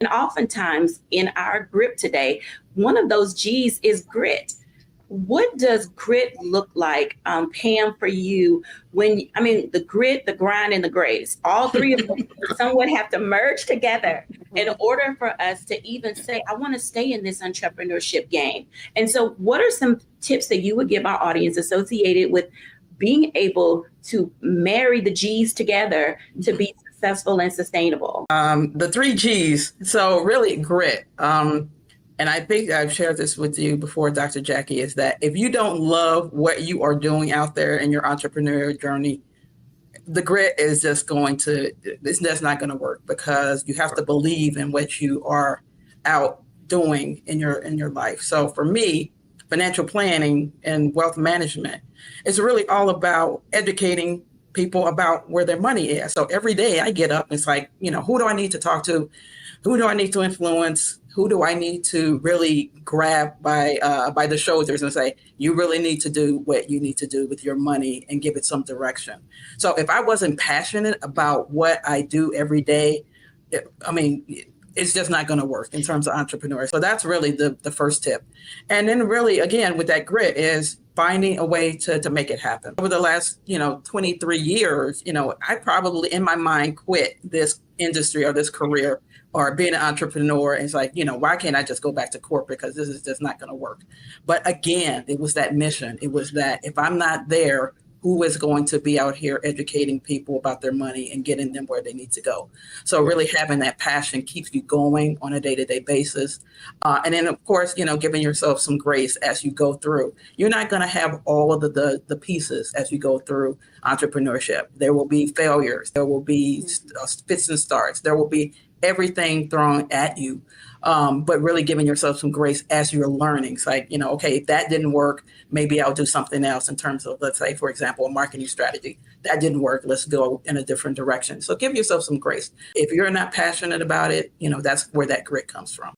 And oftentimes in our grip today, one of those G's is grit. What does grit look like, Pam, for you? The grit, the grind, and the grace, all three of them somewhat have to merge together in order for us to even say, I want to stay in this entrepreneurship game. And so, what are some tips that you would give our audience associated with being able to marry the G's together to be successful and sustainable? The three G's. So really grit. And I think I've shared this with you before, Dr. Jackie, is that if you don't love what you are doing out there in your entrepreneurial journey, the grit is just it's just not going to work, because you have to believe in what you are out doing in your life. So for me, financial planning and wealth management is really all about educating people about where their money is. So every day I get up, it's like, who do I need to talk to? Who do I need to influence? Who do I need to really grab by the shoulders and say, you really need to do what you need to do with your money and give it some direction. So if I wasn't passionate about what I do every day, it's just not going to work in terms of entrepreneurs. So that's really the first tip. And then really, again, with that grit is finding a way to make it happen. Over the last, 23 years, I probably in my mind quit this industry or this career or being an entrepreneur. And it's like, why can't I just go back to corporate? Because this is just not going to work. But again, it was that mission. It was that if I'm not there, who is going to be out here educating people about their money and getting them where they need to go? So really having that passion keeps you going on a day-to-day basis. And then, of course, giving yourself some grace as you go through. You're not going to have all of the pieces as you go through entrepreneurship. There will be failures. There will be fits and starts. There will be everything thrown at you. But really giving yourself some grace as you're learning. It's like, okay, if that didn't work, maybe I'll do something else in terms of, let's say, for example, a marketing strategy. That didn't work. Let's go in a different direction. So give yourself some grace. If you're not passionate about it, that's where that grit comes from.